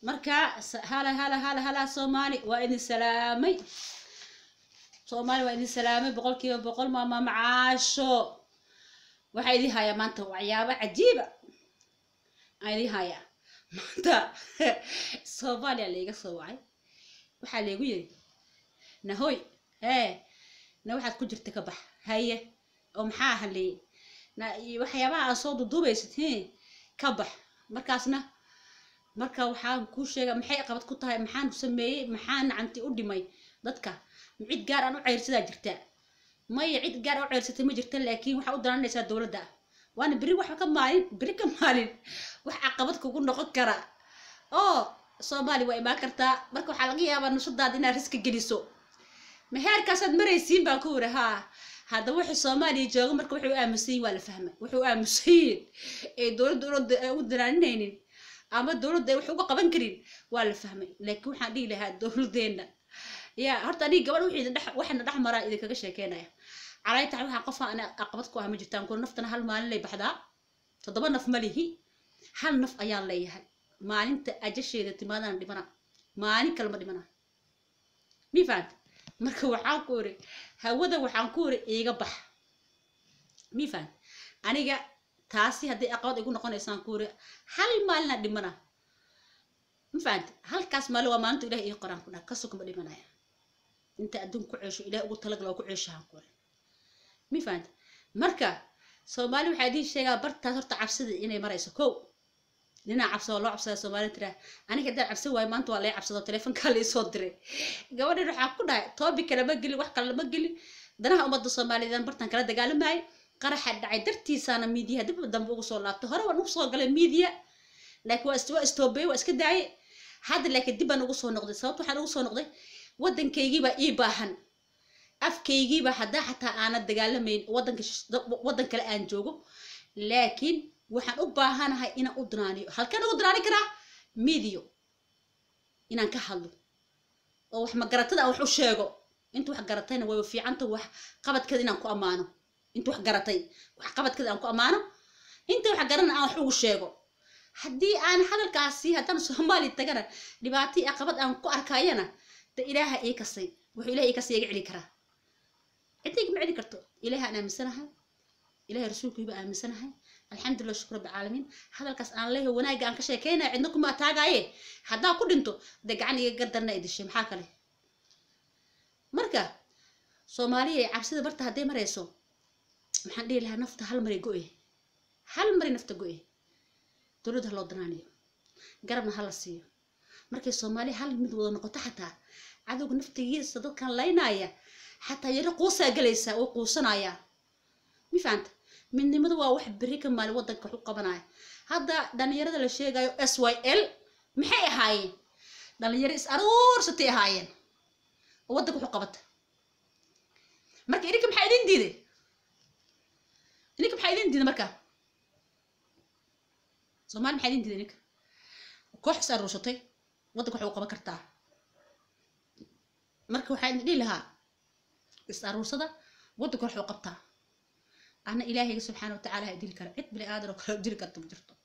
marka hala Soomaali waa idin salaamay Soomaali waa idin salaamay boqolkiiba boqol maama macaasho waxa idin haya maanta waxyaabo cajiiba idin haya maanta Soomaali leega soo wacay waxa leegu yiri nahoy na waxaad ku jirta ka bax haye oo maxaa halay na waxyaabaha aan soo dudubaysatiin ka bax markaasna marka waxaan ku sheegay maxay qabad ku tahay maxaan u sameeyay maxaan anti u dhimay dadka cid gaar aan u ceyrsadaa jirta ma cid gaar u ceyrsatay ma jirta laakiin waxa u daranaysaa dawladda waana bari wax ka maalin wax caqabad kugu noqon kara oo Soomaali way ma kartaa marka waxa laga yaabaa nusadaad inaad risk geliso ma heerkaasaad maraysiin baa ku waraha hada wixii Soomaali joogo marka wuxuu aamusan waa la fahmay wuxuu aamusan ee dawladda u daraanaynin ama dawladda wax uga qaban karin waa la fahmay laakiin waxaan dhigi lahaa dawladeena ya horta ani gabadh waxna dhax maraa idin kaga sheekeynaya calaayta waxa qof aan aqabad ku ah ma jirtaan ku naftana hal maalin lay baxdaa 7 naf malihi hal naf ayaan leeyahay maalinta ajasheeda timaadaan dhibana maalin kale ma dhibana mi faad marka waxaan ku ori hawada waxaan ku ori iiga bax mi faad aniga taasi hadii aqabad igu noqonaysaan ku ori hal maalin dhimana mi faad halkaas maal waa maalinta Ilaahay ii qoraan ku dhac ka soo kuma dhimanaya inta adduun ku ceesho Ilaahay ugu talagalay ku ceeshaan ku ori mi faad marka Soomaali waxa idin sheegaa bartaas horta cabsida inay marayso koow dina cabsado loo cabsado Soomaali tira aniga dad cabsi way maanta waa la cabsado telefoonka la soo diray gabadha waxa ku dhahay topic kale ma gali wax kale ma gali danaha umada Soomaaliyeed bartan kala dagaalamay qaraxa dhacay dartiisana media dib dambe ugu soo laabto hore waan ugu soo galay media laakiin waa istoobay waa iska daayay hada laakiin dib aan ugu soo noqday sababta waxaan ugu soo noqday wadankaygiiba ii baahan afkaygiiba hadaa xataa aan dagaalamayn wadan kale aan joogo laakiin waxaan u baahanahay inaan u danaaniyo halkan ugu danaani karaa media inaan ka hadlo oo wax ma garatada wax u sheego inta wax garatayna way fiicanta wax qabadkeeda inaan ku amaano inta wax garatay wax qabadkeeda aan ku amaano inta wax garana aan wax ugu sheego hadii aan hadalkaasi hadan Soomaali tagana dhibaatii aqabad aan ku arkayana ta Ilaahay ee kasay wuxuu Ilaahay kasay iga cili kara intii ma cili karto Ilaahay aan aaminsanahay Ilaahay rasuulkiisa aaminsanahay alxamdulillah shukr rabbil alamin hadalkaas aan leeyahay wanaaga aan ka sheekeynaa cidna kuma taagaaye hadaa ku dhinto dagaaniga gadarna idishay maxaa kale marka Soomaaliya cabsida barta haday marayso maxaan dhigi lahaa nafta hal mar nafta go'ay dawladda loo danaaniyo garabna hala siiyo markay Soomaali hal mid wada noqoto xataa cadowga naftigiisa dadkan laynaya xataa yara quusa galaysa oo quusanaya mi faanta midnimadu waa wax bari ka maal wadanka u qabanaya hada dhalinyarada la sheegayo SYL maxay ahaayeen dhalinyaro is aruursatay ahaayeen wadanka u qabata marka idinka maxay idin diiday marka Soomaali maxay idin diiday ninka koox is aruursatay wadanka waxa uu qaban kartaa marka waxaan dhigi lahaa is aruursada wadanka waxa uu qabtaa أنا إلهي سبحانه وتعالى هيدير كره عد بلي قادر وكره دير كرت بجرته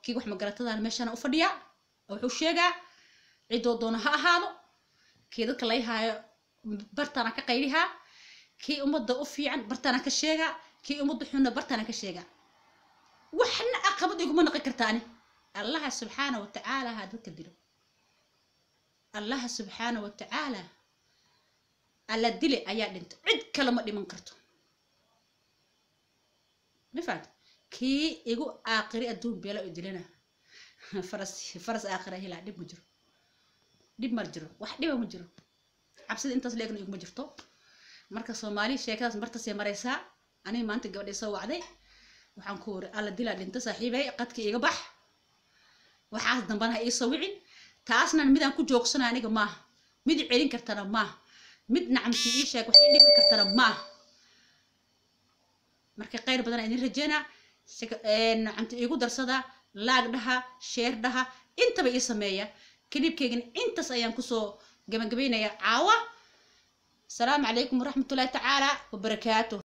كي وح مقرته أنا ماشي أنا أفضيع أو حوشيجا عدو دونها هذا كي ذاك الله هاي برتنا كقيلها كي أمض أوفي عن برتنا كشيجا كي أمض حنا برتنا كشيجا وحنا أقبض يقوم من قكرتاني الله سبحانه وتعالى هذا كديره الله سبحانه وتعالى على الدلي أياد أنت عد كلمة دي منكرته مفاد كي يقول آخري أدوم بيلا يدلنا فرس آخره هلا دب مجرو دب مرجرو واحد دب مجرو عبسد أنت سليكن يقول مجرتو مركز Soomaali sheekadaas martas ee maraysa ani maanta gabadhay soo wacday waxaan ku ori alla dilaa dhinta saaxiibay qadka iga bax waxaas dambana ay soo wicin taasna mid aan ku joogsana aniga ma mid celin kartana ma mid nacamti ii sheeg wax ii dhimi kartana ma marka qayr badan ay rajayna nacamti igu darsada laag dhaha share dhaha intaba ii sameeya klibkeygan intaas ayaan ku soo gabagabeynaya caawa السلام عليكم ورحمة الله تعالى وبركاته.